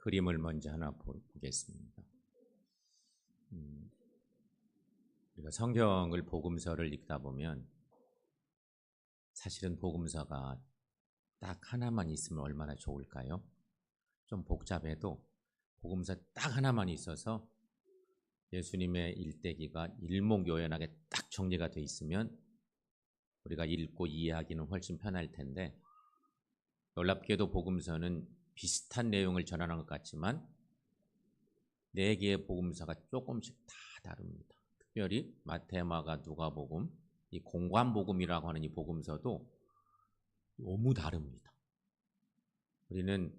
그림을 먼저 하나 보겠습니다. 우리가 성경을 복음서를 읽다 보면 사실은 복음서가 딱 하나만 있으면 얼마나 좋을까요? 좀 복잡해도 복음서 딱 하나만 있어서 예수님의 일대기가 일목요연하게 딱 정리가 돼 있으면 우리가 읽고 이해하기는 훨씬 편할 텐데, 놀랍게도 복음서는 비슷한 내용을 전하는 것 같지만 4개의 복음서가 조금씩 다 다릅니다. 특별히 마태, 마가, 누가복음, 이 공관복음이라고 하는 이 복음서도 너무 다릅니다. 우리는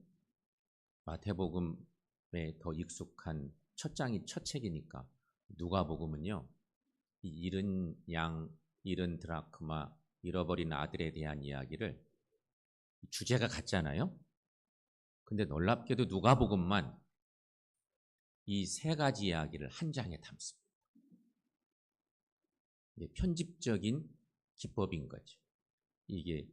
마태복음에 더 익숙한 첫 장이 첫 책이니까 누가복음은요, 이 잃은 양, 잃은 드라크마, 잃어버린 아들에 대한 이야기를, 주제가 같잖아요. 근데 놀랍게도 누가복음만 이 3가지 이야기를 한 장에 담습니다. 편집적인 기법인 거죠. 이게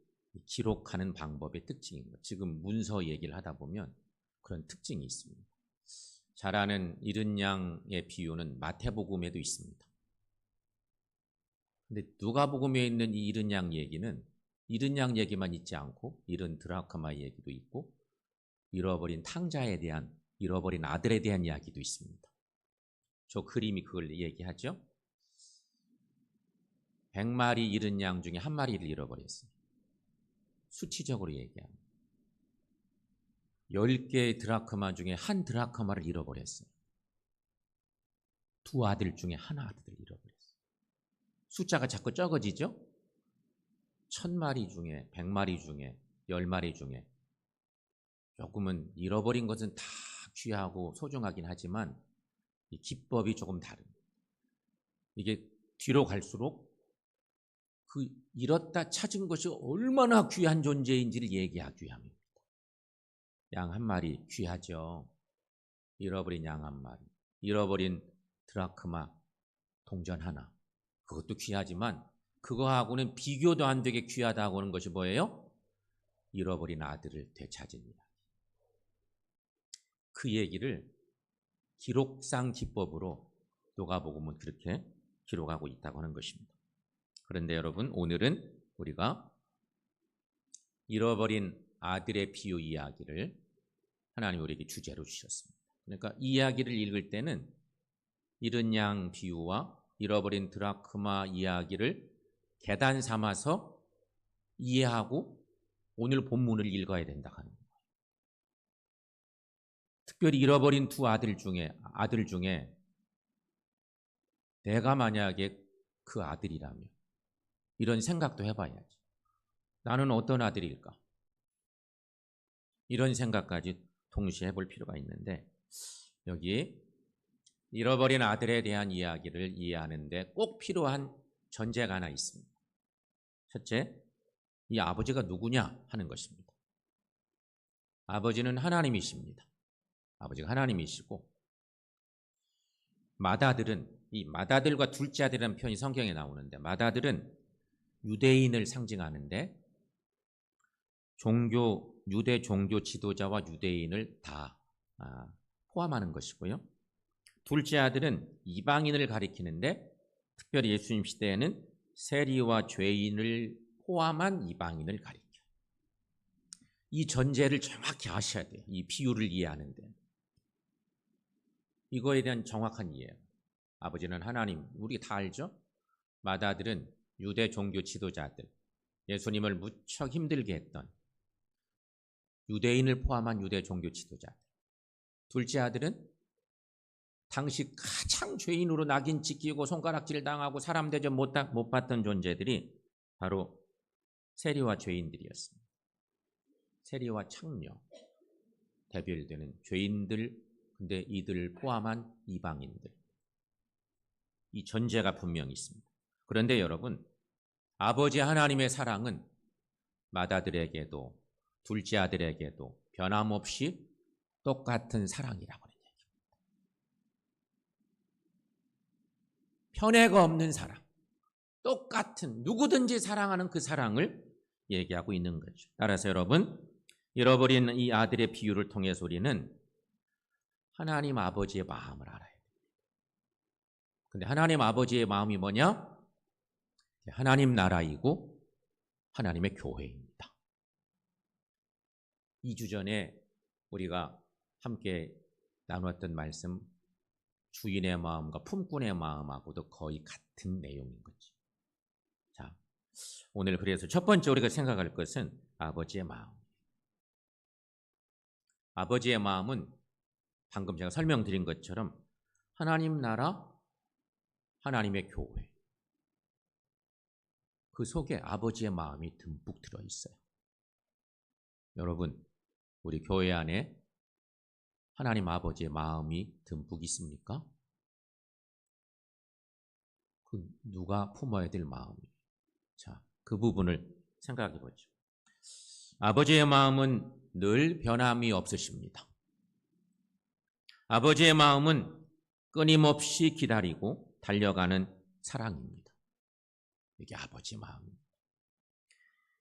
기록하는 방법의 특징인 거죠. 지금 문서 얘기를 하다 보면 그런 특징이 있습니다. 잘 아는 잃은 양의 비유는 마태복음에도 있습니다. 근데 누가복음에 있는 이 잃은 양 얘기는 잃은 양 얘기만 있지 않고 잃은 드라크마 얘기도 있고 잃어버린 탕자에 대한, 잃어버린 아들에 대한 이야기도 있습니다. 저 그림이 그걸 얘기하죠. 100마리 잃은 양 중에 1마리를 잃어버렸어요. 수치적으로 얘기합니다. 10개의 드라크마 중에 1 드라크마를 잃어버렸어요. 2 아들 중에 1 아들을 잃어버렸어요. 숫자가 자꾸 적어지죠? 1000마리 중에, 100마리 중에, 10마리 중에 조금은 잃어버린 것은 다 귀하고 소중하긴 하지만 이 기법이 조금 다릅니다. 이게 뒤로 갈수록 그 잃었다 찾은 것이 얼마나 귀한 존재인지를 얘기하기 위함입니다. 양 1마리 귀하죠. 잃어버린 양 1마리, 잃어버린 드라크마 동전 하나, 그것도 귀하지만 그거하고는 비교도 안 되게 귀하다고 하는 것이 뭐예요? 잃어버린 아들을 되찾은 이야기. 그 얘기를 기록상 기법으로 누가복음은 그렇게 기록하고 있다고 하는 것입니다. 그런데 여러분, 오늘은 우리가 잃어버린 아들의 비유 이야기를 하나님 우리에게 주제로 주셨습니다. 그러니까 이 이야기를 읽을 때는 잃은 양 비유와 잃어버린 드라크마 이야기를 계단 삼아서 이해하고 오늘 본문을 읽어야 된다 하는 거예요. 특별히 잃어버린 2 아들 중에 내가 만약에 그 아들이라면 이런 생각도 해봐야지. 나는 어떤 아들일까? 이런 생각까지 동시에 해볼 필요가 있는데, 여기 잃어버린 아들에 대한 이야기를 이해하는데 꼭 필요한 전제가 하나 있습니다. 첫째, 이 아버지가 누구냐 하는 것입니다. 아버지는 하나님이십니다. 아버지가 하나님이시고, 맏아들은, 이 맏아들과 둘째 아들이라는 표현이 성경에 나오는데, 맏아들은 유대인을 상징하는데 유대 종교 지도자와 유대인을 다 포함하는 것이고요. 둘째 아들은 이방인을 가리키는데, 특별히 예수님 시대에는 세리와 죄인을 포함한 이방인을 가리켜요. 이 전제를 정확히 아셔야 돼요. 이 비유를 이해하는데. 이거에 대한 정확한 이해예요. 아버지는 하나님, 우리 다 알죠? 맏아들은 유대 종교 지도자들, 예수님을 무척 힘들게 했던 유대인을 포함한 유대 종교 지도자들. 둘째 아들은 당시 가장 죄인으로 낙인 찍히고 손가락질 당하고 사람 대접 못 받던 존재들이 바로 세리와 죄인들이었습니다. 세리와 창녀, 대별되는 죄인들, 근데 이들을 포함한 이방인들. 이 전제가 분명히 있습니다. 그런데 여러분, 아버지 하나님의 사랑은 맏아들에게도 둘째 아들에게도 변함없이 똑같은 사랑이라고 하는 얘기입니다. 편애가 없는 사랑, 똑같은, 누구든지 사랑하는 그 사랑을 얘기하고 있는 거죠. 따라서 여러분, 잃어버린 이 아들의 비유를 통해서 우리는 하나님 아버지의 마음을 알아야 됩니다. 근데 하나님 아버지의 마음이 뭐냐? 하나님 나라이고 하나님의 교회입니다. 2주 전에 우리가 함께 나눴던 말씀, 주인의 마음과 품꾼의 마음하고도 거의 같은 내용인 거지. 자, 오늘 그래서 첫 번째 우리가 생각할 것은 아버지의 마음. 아버지의 마음은 방금 제가 설명드린 것처럼 하나님 나라, 하나님의 교회, 그 속에 아버지의 마음이 듬뿍 들어있어요. 여러분, 우리 교회 안에 하나님 아버지의 마음이 듬뿍 있습니까? 그 누가 품어야 될 마음이에요. 자, 그 부분을 생각해 보죠. 아버지의 마음은 늘 변함이 없으십니다. 아버지의 마음은 끊임없이 기다리고 달려가는 사랑입니다. 이게 아버지의 마음입니다.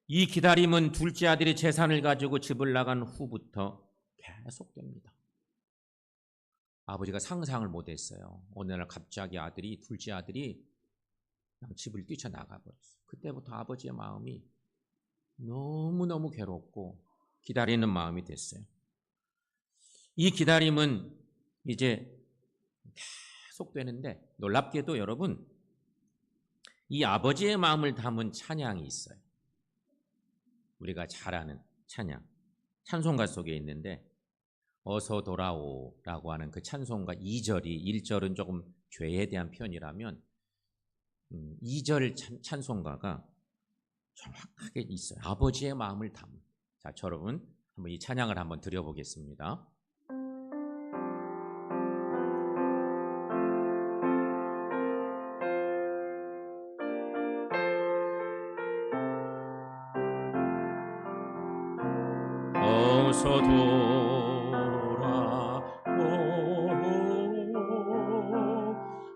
이 기다림은 둘째 아들이 재산을 가지고 집을 나간 후부터 계속됩니다. 아버지가 상상을 못했어요. 어느 날 갑자기 둘째 아들이 그냥 집을 뛰쳐나가 버렸어요. 그때부터 아버지의 마음이 너무너무 괴롭고 기다리는 마음이 됐어요. 이 기다림은 이제 계속되는데 놀랍게도 여러분, 이 아버지의 마음을 담은 찬양이 있어요. 우리가 잘 아는 찬양, 찬송가 속에 있는데 어서 돌아오라고 하는 그 찬송가 2절이 1절은 조금 죄에 대한 표현이라면 2절 찬송가가 정확하게 있어요. 아버지의 마음을 담은. 자, 여러분 한번 이 찬양을 한번 드려보겠습니다. 어서 돌아오,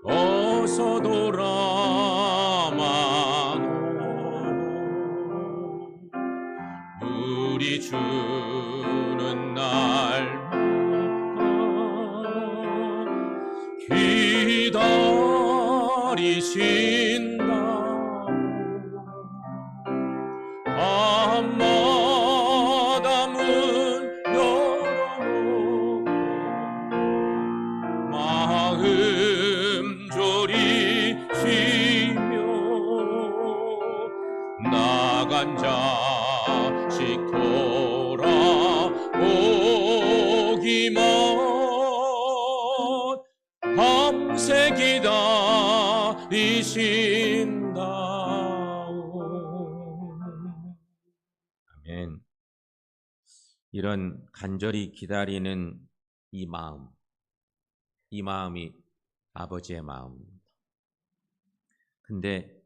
어서 돌아마노, 우리 주는 날마다 기다리신다. 밤마다 문 열어놓고 마음 졸이시며 나간 자식 돌아오기만 밤새 기다리신다. 아멘. 이런 간절히 기다리는 이 마음이 아버지의 마음입니다. 근데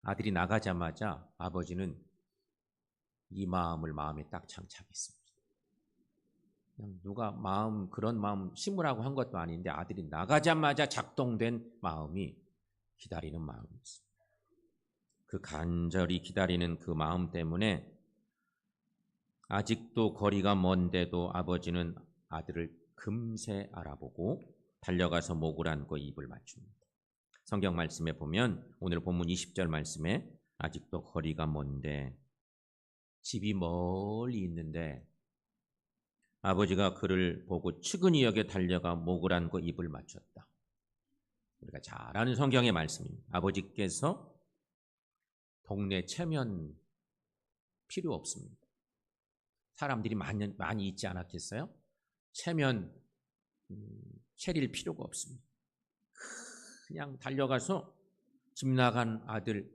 아들이 나가자마자 아버지는 이 마음을 마음에 딱 장착했습니다. 그냥 누가 그런 마음 심으라고 한 것도 아닌데 아들이 나가자마자 작동된 마음이 기다리는 마음이었습니다. 그 간절히 기다리는 그 마음 때문에 아직도 거리가 먼데도 아버지는 아들을 금세 알아보고 달려가서 목을 안고 입을 맞춥니다. 성경 말씀에 보면 오늘 본문 20절 말씀에 아직도 거리가 먼데, 집이 멀리 있는데 아버지가 그를 보고 측은히 여겨 달려가 목을 안고 입을 맞췄다. 우리가 잘 아는 성경의 말씀입니다. 아버지께서 동네 체면 필요 없습니다. 사람들이 많이 있지 않았겠어요? 체면 차릴 필요가 없습니다. 그냥 달려가서 집 나간 아들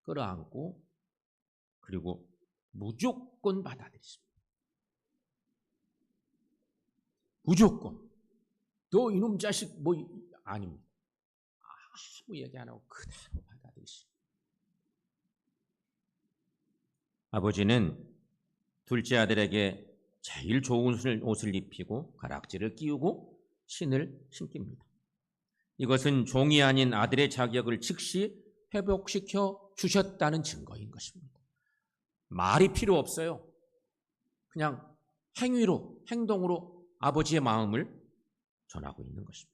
끌어안고 그리고 무조건 받아들였습니다. 무조건. 너 이놈 자식 아닙니다. 아무 얘기 안 하고 그대로 받아들이십니다. 아버지는 둘째 아들에게 제일 좋은 옷을 입히고 가락지를 끼우고 신을 신깁니다. 이것은 종이 아닌 아들의 자격을 즉시 회복시켜 주셨다는 증거인 것입니다. 말이 필요 없어요. 그냥 행동으로 아버지의 마음을 전하고 있는 것입니다.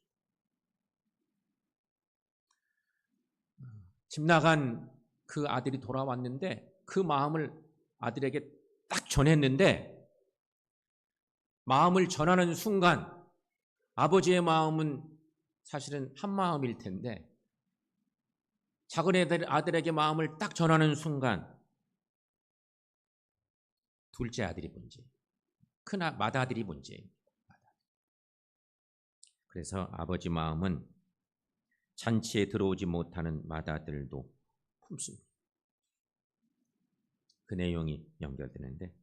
집 나간 그 아들이 돌아왔는데 그 마음을 아들에게 딱 전했는데 마음을 전하는 순간 아버지의 마음은 사실은 한 마음일 텐데 작은 아들에게 마음을 딱 전하는 순간 둘째 아들이 문제예요. 큰 맏아들이 문제예요. 그래서 아버지 마음은 잔치에 들어오지 못하는 맏아들도 품습니다. 그 내용이 연결되는데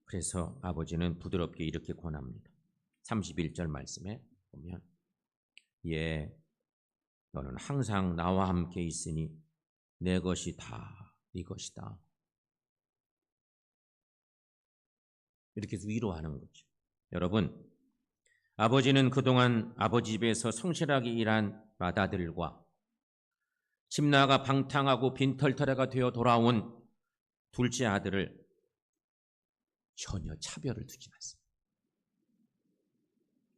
그래서 아버지는 부드럽게 이렇게 권합니다. 31절 말씀에 보면 예, 너는 항상 나와 함께 있으니 내 것이 다 네 것이다. 이렇게 위로하는 거죠. 여러분, 아버지는 그동안 아버지 집에서 성실하게 일한 맏아들과 집 나가 방탕하고 빈털터레가 되어 돌아온 둘째 아들을 전혀 차별을 두지 않습니다.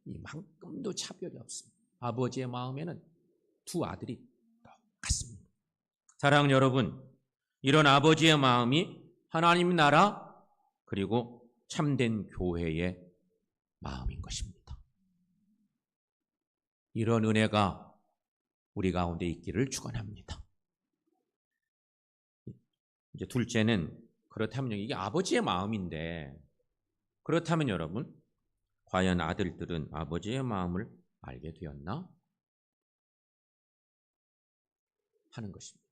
이만큼도 차별이 없습니다. 아버지의 마음에는 두 아들이 똑같습니다. 사랑하는 여러분, 이런 아버지의 마음이 하나님 나라 그리고 참된 교회의 마음인 것입니다. 이런 은혜가 우리 가운데 있기를 축원합니다. 이제 둘째는 그렇다면 이게 아버지의 마음인데 그렇다면 여러분 과연 아들들은 아버지의 마음을 알게 되었나? 하는 것입니다.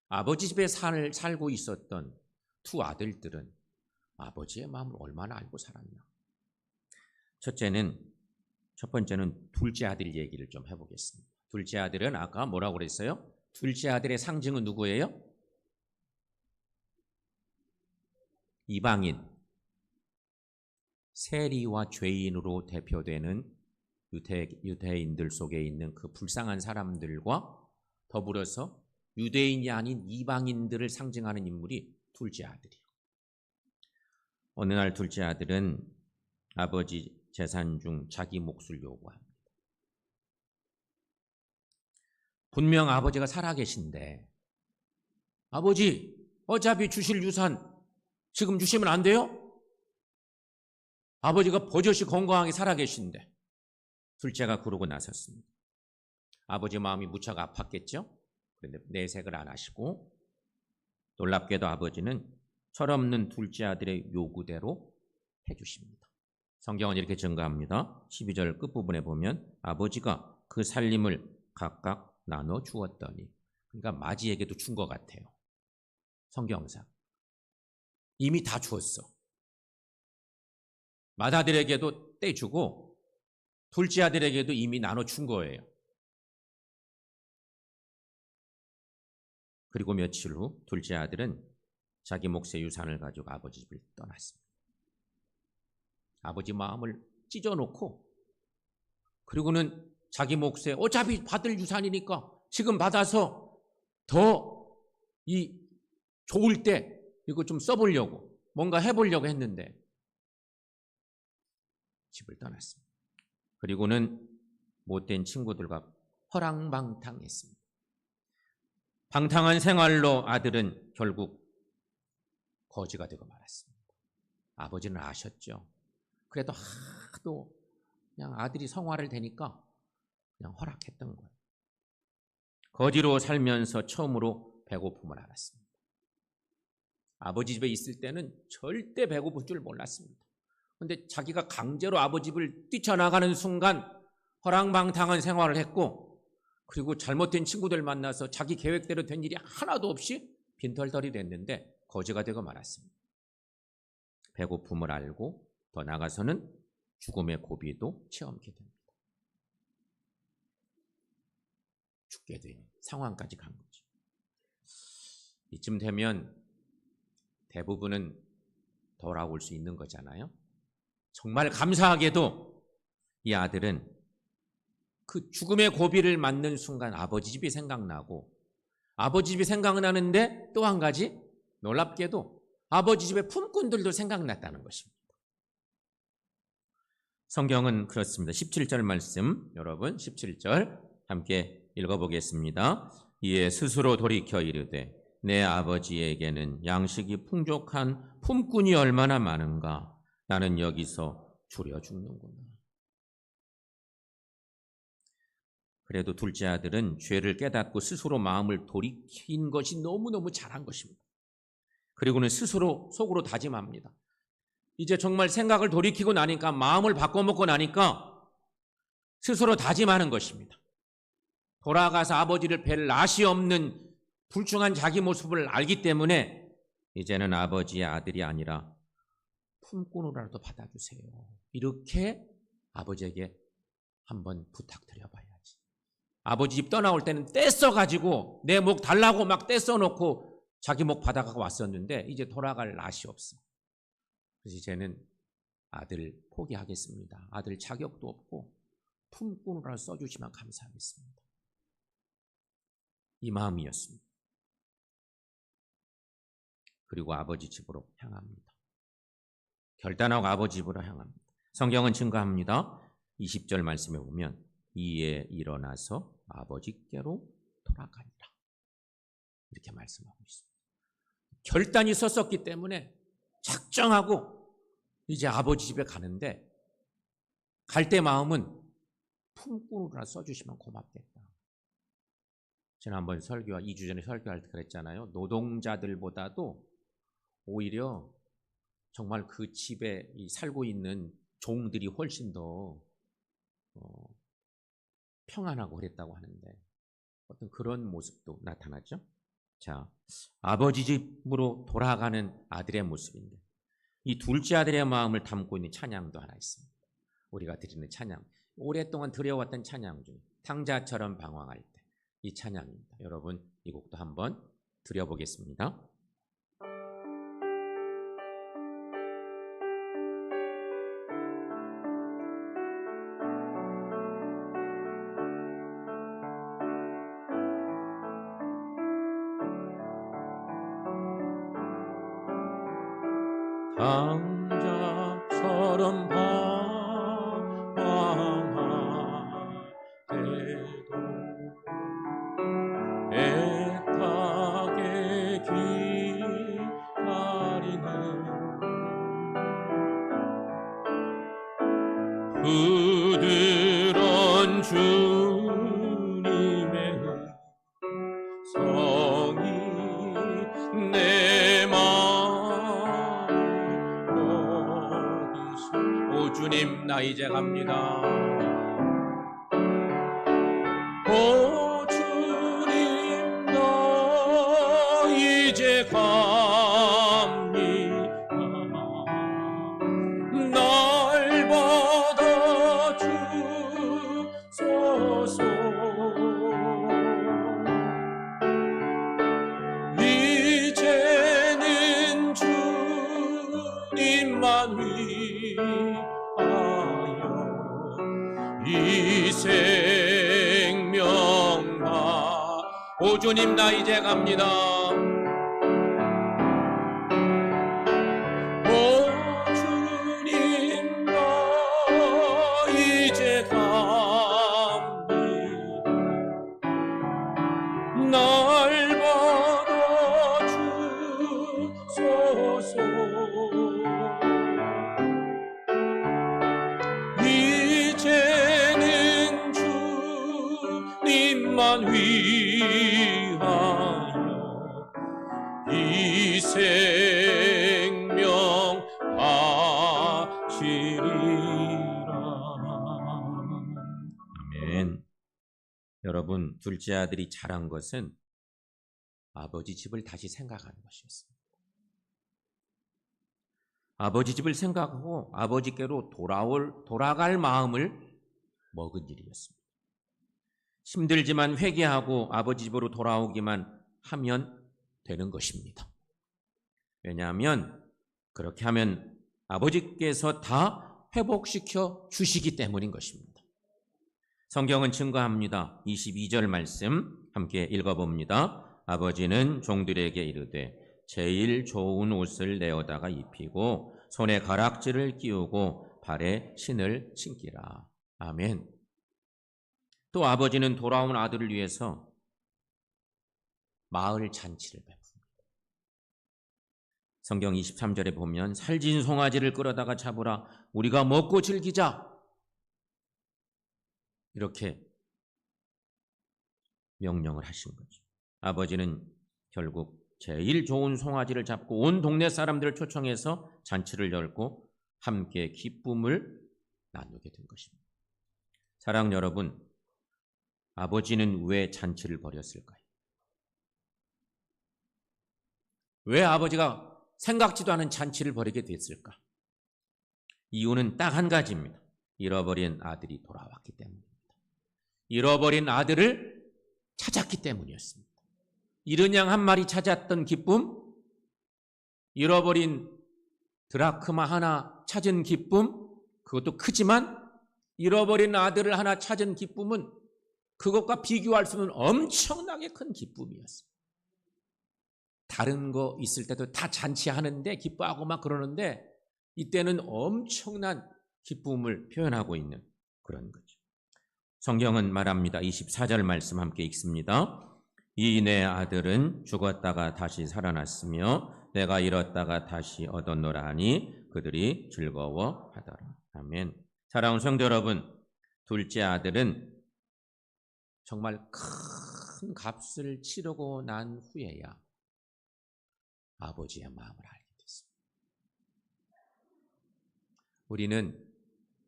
아버지 집에 살고 있었던 두 아들들은 아버지의 마음을 얼마나 알고 살았나? 첫 번째는 둘째 아들 얘기를 좀 해보겠습니다. 둘째 아들은 아까 뭐라고 그랬어요? 둘째 아들의 상징은 누구예요? 이방인, 세리와 죄인으로 대표되는 유대인들 속에 있는 그 불쌍한 사람들과 더불어서 유대인이 아닌 이방인들을 상징하는 인물이 둘째 아들이에요. 어느 날 둘째 아들은 아버지 재산 중 자기 몫을 요구합니다. 분명 아버지가 살아계신데 아버지 어차피 주실 유산 지금 주시면 안 돼요? 아버지가 버젓이 건강하게 살아계신데 둘째가 그러고 나섰습니다. 아버지 마음이 무척 아팠겠죠? 그런데 내색을 안 하시고 놀랍게도 아버지는 철없는 둘째 아들의 요구대로 해주십니다. 성경은 이렇게 증가합니다. 12절 끝부분에 보면 아버지가 그 살림을 각각 나눠 주었더니 그러니까 마지에게도 준 것 같아요. 성경상 이미 다 주었어. 맏아들에게도 떼주고 둘째 아들에게도 이미 나눠 준 거예요. 그리고 며칠 후 둘째 아들은 자기 몫의 유산을 가지고 아버지 집을 떠났습니다. 아버지 마음을 찢어놓고 그리고는 자기 몫에 어차피 받을 유산이니까 지금 받아서 더 좋을 때 이거 좀 써보려고 뭔가 해보려고 했는데 집을 떠났습니다. 그리고는 못된 친구들과 허랑방탕했습니다. 방탕한 생활로 아들은 결국 거지가 되고 말았습니다. 아버지는 아셨죠. 그래도 하도 그냥 아들이 성화를 되니까 그냥 허락했던 거예요. 거지로 살면서 처음으로 배고픔을 알았습니다. 아버지 집에 있을 때는 절대 배고플 줄 몰랐습니다. 그런데 자기가 강제로 아버지 집을 뛰쳐나가는 순간 허랑방탕한 생활을 했고 그리고 잘못된 친구들 만나서 자기 계획대로 된 일이 하나도 없이 빈털털이 됐는데 거지가 되고 말았습니다. 배고픔을 알고 더 나아가서는 죽음의 고비도 체험하게 됩니다. 죽게 되는 상황까지 간 거죠. 이쯤 되면 대부분은 돌아올 수 있는 거잖아요. 정말 감사하게도 이 아들은 그 죽음의 고비를 맞는 순간 아버지 집이 생각나고 아버지 집이 생각나는데 또 한 가지 놀랍게도 아버지 집의 품꾼들도 생각났다는 것입니다. 성경은 그렇습니다. 17절 말씀, 여러분 17절 함께 읽어보겠습니다. 이에 스스로 돌이켜 이르되 내 아버지에게는 양식이 풍족한 품꾼이 얼마나 많은가. 나는 여기서 줄여 죽는구나. 그래도 둘째 아들은 죄를 깨닫고 스스로 마음을 돌이킨 것이 너무너무 잘한 것입니다. 그리고는 스스로 속으로 다짐합니다. 이제 정말 생각을 돌이키고 나니까, 마음을 바꿔먹고 나니까 스스로 다짐하는 것입니다. 돌아가서 아버지를 뵐 낯이 없는 불충한 자기 모습을 알기 때문에 이제는 아버지의 아들이 아니라 품꾼으로라도 받아주세요. 이렇게 아버지에게 한번 부탁드려봐야지. 아버지 집 떠나올 때는 떼써가지고 내 목 달라고 막 떼써놓고 자기 목 받아가고 왔었는데 이제 돌아갈 낯이 없어. 그래서 이제는 아들 포기하겠습니다. 아들 자격도 없고 품꾼으로 써주시면 감사하겠습니다. 이 마음이었습니다. 그리고 아버지 집으로 향합니다. 결단하고 아버지 집으로 향합니다. 성경은 증거합니다. 20절 말씀에 보면 이에 일어나서 아버지께로 돌아가니라. 이렇게 말씀하고 있습니다. 결단이 섰었기 때문에 작정하고 이제 아버지 집에 가는데, 갈 때 마음은 품꾼으로 써주시면 고맙겠다. 지난번 설교와 2주 전에 설교할 때 그랬잖아요. 노동자들보다도 오히려 정말 그 집에 살고 있는 종들이 훨씬 더 평안하고 그랬다고 하는데 어떤 그런 모습도 나타났죠. 자, 아버지 집으로 돌아가는 아들의 모습인데, 이 둘째 아들의 마음을 담고 있는 찬양도 하나 있습니다. 우리가 드리는 찬양, 오랫동안 드려왔던 찬양 중에 탕자처럼 방황할 때 이 찬양입니다. 여러분 이 곡도 한번 드려보겠습니다. 탕자처럼 방황할 때도 애타게 기다리는 부드러운 주님의 성이 내 마음을 먹이소. 오 주님, 나 이제 갑니다. 오 주님, 나 이제 갑니다. 날 받아주소서. 이제는 주님만 위하여 이 생명 다. 오 주님, 나 이제 갑니다. 오 주님, 나 이제 갑니다. 날 받아주소서. 이제는 주님만 위하여 이 생명 바치리라. 아멘. 여러분, 둘째 아들이 잘한 것은 아버지 집을 다시 생각하는 것이었습니다. 아버지 집을 생각하고 아버지께로 돌아갈 마음을 먹은 일이었습니다. 힘들지만 회개하고 아버지 집으로 돌아오기만 하면 되는 것입니다. 왜냐하면 그렇게 하면 아버지께서 다 회복시켜 주시기 때문인 것입니다. 성경은 증거합니다. 22절 말씀 함께 읽어봅니다. 아버지는 종들에게 이르되 제일 좋은 옷을 내어다가 입히고 손에 가락지를 끼우고 발에 신을 신기라. 아멘. 또 아버지는 돌아온 아들을 위해서 마을 잔치를 베풉니다. 성경 23절에 보면 살진 송아지를 끌어다가 잡으라, 우리가 먹고 즐기자, 이렇게 명령을 하신 거죠. 아버지는 결국 제일 좋은 송아지를 잡고 온 동네 사람들을 초청해서 잔치를 열고 함께 기쁨을 나누게 된 것입니다. 사랑하는 여러분, 아버지는 왜 잔치를 벌였을까요? 왜 아버지가 생각지도 않은 잔치를 벌이게 됐을까? 이유는 딱 한 가지입니다. 잃어버린 아들이 돌아왔기 때문입니다. 잃어버린 아들을 찾았기 때문이었습니다. 잃은 양 한 마리 찾았던 기쁨, 잃어버린 드라크마 하나 찾은 기쁨, 그것도 크지만 잃어버린 아들을 하나 찾은 기쁨은 그것과 비교할 수 없는 엄청나게 큰 기쁨이었습니다. 다른 거 있을 때도 다 잔치하는데 기뻐하고 막 그러는데 이때는 엄청난 기쁨을 표현하고 있는 그런 거죠. 성경은 말합니다. 24절 말씀 함께 읽습니다. 이 내 아들은 죽었다가 다시 살아났으며 내가 잃었다가 다시 얻었노라 하니 그들이 즐거워하더라. 아멘. 사랑하는 성도 여러분, 둘째 아들은 정말 큰 값을 치르고 난 후에야 아버지의 마음을 알게 됐습니다. 우리는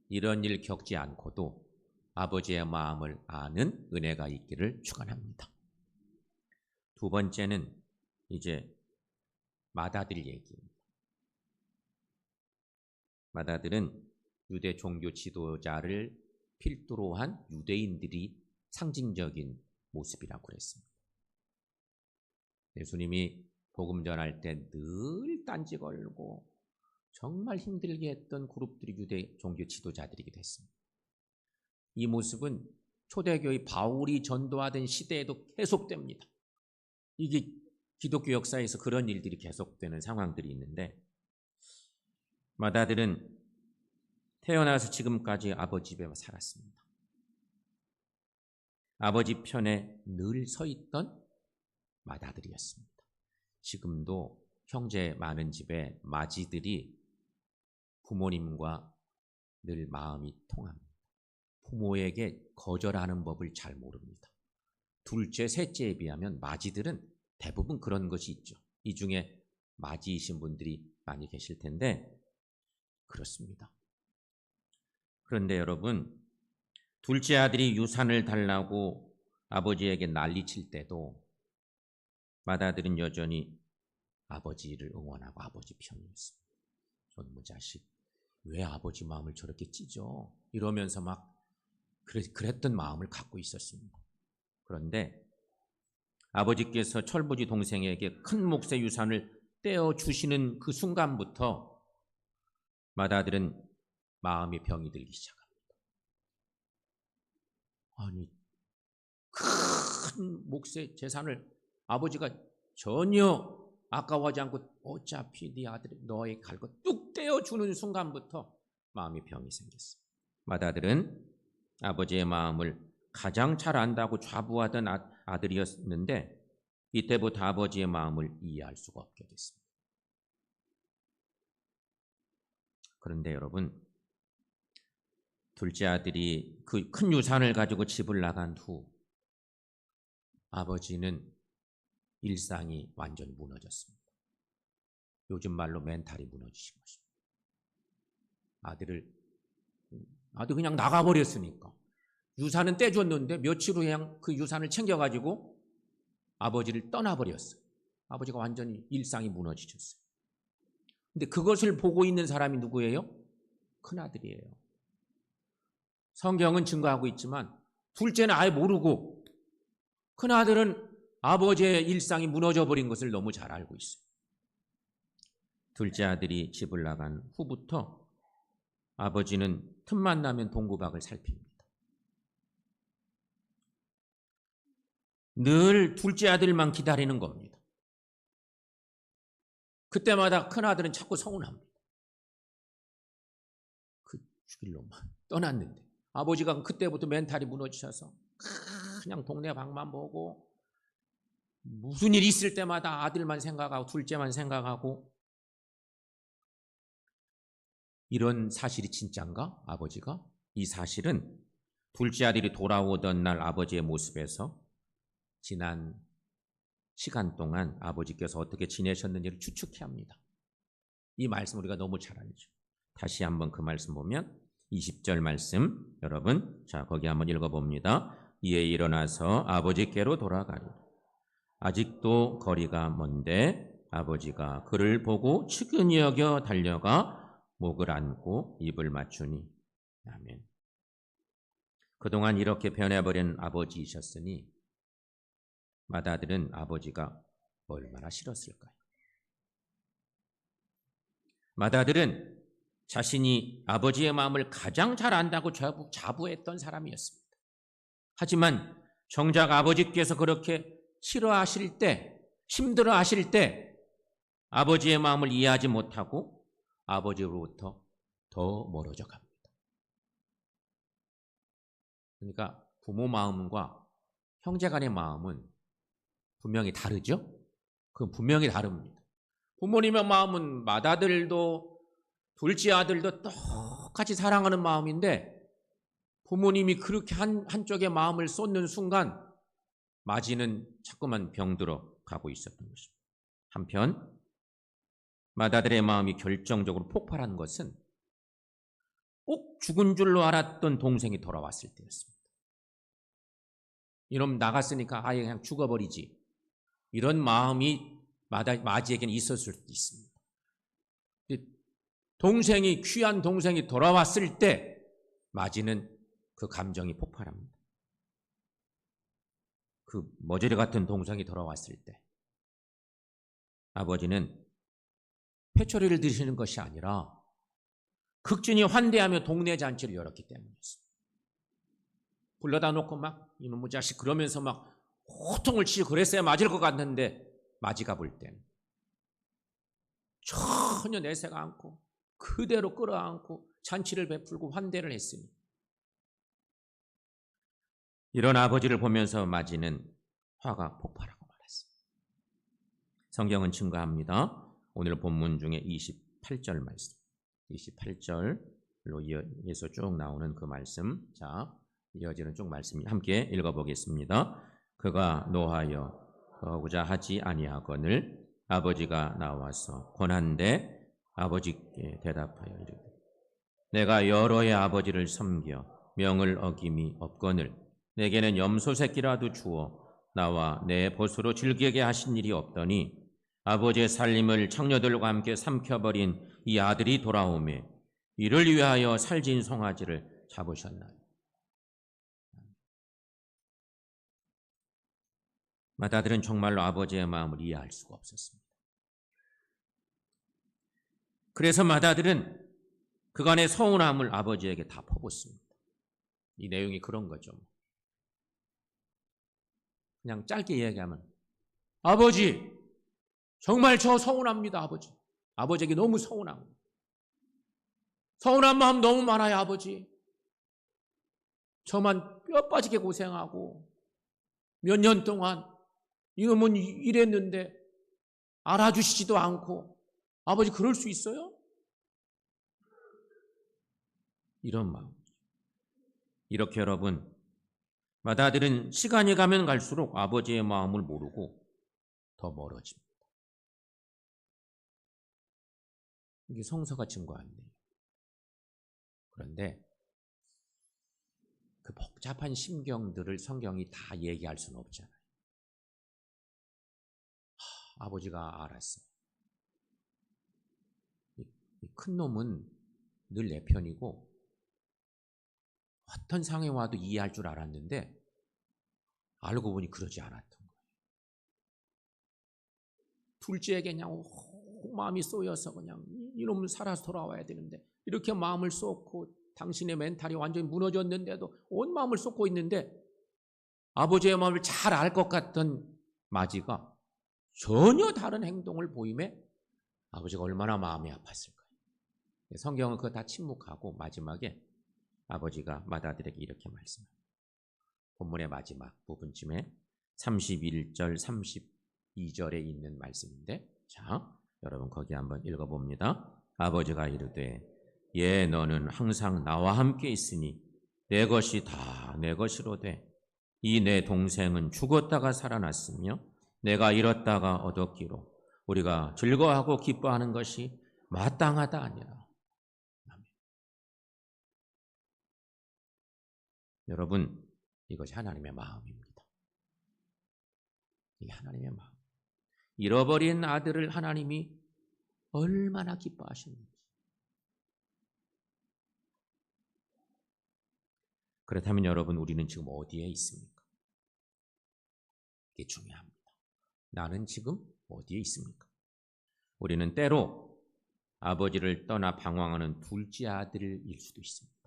이런 일 겪지 않고도 아버지의 마음을 아는 은혜가 있기를 축원합니다. 두 번째는 이제 맏아들 얘기입니다. 맏아들은 유대 종교 지도자를 필두로 한 유대인들이 상징적인 모습이라고 그랬습니다. 예수님이 복음 전할 때 늘 딴지 걸고 정말 힘들게 했던 그룹들이 유대 종교 지도자들이기도 했습니다. 이 모습은 초대교회 바울이 전도하던 시대에도 계속됩니다. 이게 기독교 역사에서 그런 일들이 계속되는 상황들이 있는데, 맏아들은 태어나서 지금까지 아버지 집에 살았습니다. 아버지 편에 늘 서 있던 맏아들이었습니다. 지금도 형제 많은 집에 맏이들이 부모님과 늘 마음이 통합니다. 부모에게 거절하는 법을 잘 모릅니다. 둘째, 셋째에 비하면 맏이들은 대부분 그런 것이 있죠. 이 중에 맏이이신 분들이 많이 계실 텐데 그렇습니다. 그런데 여러분, 둘째 아들이 유산을 달라고 아버지에게 난리칠 때도 맏아들은 여전히 아버지를 응원하고 아버지 편이었습니다. 저놈의 자식, 왜 아버지 마음을 저렇게 찢어? 이러면서 막 그랬던 마음을 갖고 있었습니다. 그런데 아버지께서 철부지 동생에게 큰 몫의 유산을 떼어주시는 그 순간부터 맏아들은 마음이 병이 들기 시작합니다. 아니, 큰 몫의 재산을 아버지가 전혀 아까워하지 않고 어차피 네 아들이 너의 갈 것 뚝 떼어주는 순간부터 마음이 병이 생겼어요. 맏아들은 아버지의 마음을 가장 잘 안다고 좌부하던 아들이었는데 이때부터 아버지의 마음을 이해할 수가 없게 됐습니다. 그런데 여러분, 둘째 아들이 그 큰 유산을 가지고 집을 나간 후 아버지는 일상이 완전히 무너졌습니다. 요즘 말로 멘탈이 무너지신 것입니다. 아들 그냥 나가버렸으니까 유산은 떼줬는데 며칠 후에 그냥 그 유산을 챙겨가지고 아버지를 떠나버렸어요. 아버지가 완전히 일상이 무너지셨어요. 근데 그것을 보고 있는 사람이 누구예요? 큰아들이에요. 성경은 증거하고 있지만 둘째는 아예 모르고 큰아들은 아버지의 일상이 무너져버린 것을 너무 잘 알고 있어요. 둘째 아들이 집을 나간 후부터 아버지는 틈만 나면 동구박을 살핍니다. 늘 둘째 아들만 기다리는 겁니다. 그때마다 큰아들은 자꾸 서운합니다. 죽일로 떠났는데 아버지가 그때부터 멘탈이 무너지셔서 그냥 동네 방만 보고 무슨 일 있을 때마다 아들만 생각하고 둘째만 생각하고 이런 사실이 진짠가? 아버지가? 이 사실은 둘째 아들이 돌아오던 날 아버지의 모습에서 지난 시간 동안 아버지께서 어떻게 지내셨는지를 추측해 합니다. 이 말씀 우리가 너무 잘 알죠. 다시 한번 그 말씀 보면 20절 말씀 여러분 자 거기 한번 읽어봅니다. 이에 일어나서 아버지께로 돌아가리라. 아직도 거리가 먼데 아버지가 그를 보고 측은히 여겨 달려가 목을 안고 입을 맞추니 아멘. 그동안 이렇게 변해버린 아버지이셨으니 맏아들은 아버지가 얼마나 싫었을까요? 맏아들은 자신이 아버지의 마음을 가장 잘 안다고 자부했던 사람이었습니다. 하지만 정작 아버지께서 그렇게 싫어하실 때, 힘들어하실 때 아버지의 마음을 이해하지 못하고 아버지로부터 더 멀어져 갑니다. 그러니까 부모 마음과 형제 간의 마음은 분명히 다르죠? 그건 분명히 다릅니다. 부모님의 마음은 맏아들도 둘째 아들도 똑같이 사랑하는 마음인데 부모님이 그렇게 한쪽에 마음을 쏟는 순간 맏이는 자꾸만 병들어 가고 있었던 것입니다. 한편 맏아들의 마음이 결정적으로 폭발한 것은 꼭 죽은 줄로 알았던 동생이 돌아왔을 때였습니다. 이놈 나갔으니까 아예 그냥 죽어버리지. 이런 마음이 맏이에게는 있었을 수도 있습니다. 동생이 귀한 동생이 돌아왔을 때 맏이는 그 감정이 폭발합니다. 그 머저리 같은 동생이 돌아왔을 때 아버지는 회초리를 드시는 것이 아니라 극진히 환대하며 동네 잔치를 열었기 때문이었습니다. 불러다 놓고 막 이놈의 자식 그러면서 막 호통을 치고 그랬어야 맞을 것 같는데 맏이가 볼 땐 전혀 내색 않고 그대로 끌어안고 잔치를 베풀고 환대를 했으니 이런 아버지를 보면서 맏이는 화가 폭발하고 말았습니다. 성경은 증거합니다. 오늘 본문 중에 28절 말씀 28절로 이어서 쭉 나오는 그 말씀 자 이어지는 쭉 말씀 함께 읽어보겠습니다. 그가 노하여 거하고자 하지 아니하거늘 아버지가 나와서 권한대 아버지께 대답하여 이르되 내가 여러 해 아버지를 섬겨 명을 어김이 없거늘 내게는 염소 새끼라도 주어 나와 내 벗으로 즐기게 하신 일이 없더니 아버지의 살림을 창녀들과 함께 삼켜버린 이 아들이 돌아오매 이를 위하여 살진 송아지를 잡으셨나요? 맏아들은 정말로 아버지의 마음을 이해할 수가 없었습니다. 그래서 맏아들은 그간의 서운함을 아버지에게 다 퍼붓습니다. 이 내용이 그런 거죠. 그냥 짧게 이야기하면 아버지 정말 저 서운합니다. 아버지에게 너무 서운합니다. 서운한 마음 너무 많아요. 아버지 저만 뼈 빠지게 고생하고 몇 년 동안 이놈은 이랬는데 알아주시지도 않고 아버지 그럴 수 있어요? 이런 마음. 이렇게 여러분 맏아들은 시간이 가면 갈수록 아버지의 마음을 모르고 더 멀어집니다. 이게 성서가 증거한대요. 그런데 그 복잡한 심경들을 성경이 다 얘기할 수는 없잖아요. 아버지가 알았어요. 이 큰 놈은 늘 내 편이고 어떤 상황에 와도 이해할 줄 알았는데 알고 보니 그러지 않았던 거예요. 둘째에게 그냥 마음이 쏘여서 그냥 이놈은 살아서 돌아와야 되는데 이렇게 마음을 쏟고 당신의 멘탈이 완전히 무너졌는데도 온 마음을 쏟고 있는데 아버지의 마음을 잘 알 것 같던 맏이가 전혀 다른 행동을 보임에 아버지가 얼마나 마음이 아팠을까요? 성경은 그거 다 침묵하고 마지막에 아버지가 맏아들에게 이렇게 말씀합니다. 본문의 마지막 부분쯤에 31절, 32절에 있는 말씀인데, 자, 여러분 거기 한번 읽어봅니다. 아버지가 이르되 예 너는 항상 나와 함께 있으니 내 것이 다 내 것이로되 이 내 동생은 죽었다가 살아났으며 내가 잃었다가 얻었기로 우리가 즐거워하고 기뻐하는 것이 마땅하다 아니라. 여러분, 이것이 하나님의 마음입니다. 이게 하나님의 마음. 잃어버린 아들을 하나님이 얼마나 기뻐하시는지. 그렇다면 여러분, 우리는 지금 어디에 있습니까? 이게 중요합니다. 나는 지금 어디에 있습니까? 우리는 때로 아버지를 떠나 방황하는 둘째 아들일 수도 있습니다.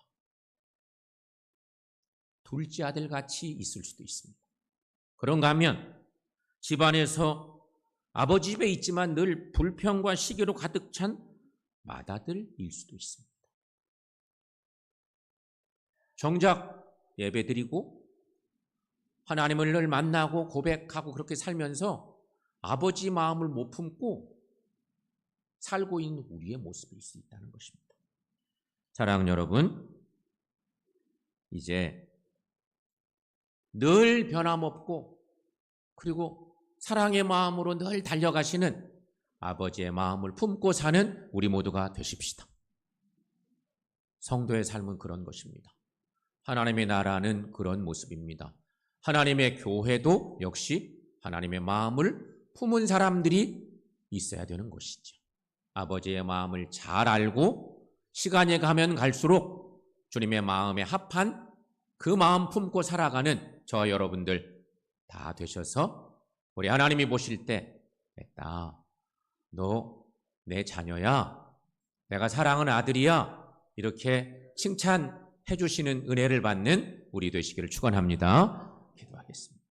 둘째 아들 같이 있을 수도 있습니다. 그런가 하면 집안에서 아버지 집에 있지만 늘 불평과 시기로 가득 찬 맏아들일 수도 있습니다. 정작 예배드리고 하나님을 늘 만나고 고백하고 그렇게 살면서 아버지 마음을 못 품고 살고 있는 우리의 모습일 수 있다는 것입니다. 사랑하는 여러분, 이제 늘 변함없고 그리고 사랑의 마음으로 늘 달려가시는 아버지의 마음을 품고 사는 우리 모두가 되십시다. 성도의 삶은 그런 것입니다. 하나님의 나라는 그런 모습입니다. 하나님의 교회도 역시 하나님의 마음을 품은 사람들이 있어야 되는 것이죠. 아버지의 마음을 잘 알고 시간이 가면 갈수록 주님의 마음에 합한 그 마음 품고 살아가는 저와 여러분들 다 되셔서 우리 하나님이 보실 때 됐다, 너 내 자녀야, 내가 사랑하는 아들이야, 이렇게 칭찬해 주시는 은혜를 받는 우리 되시기를 축원합니다. 기도하겠습니다.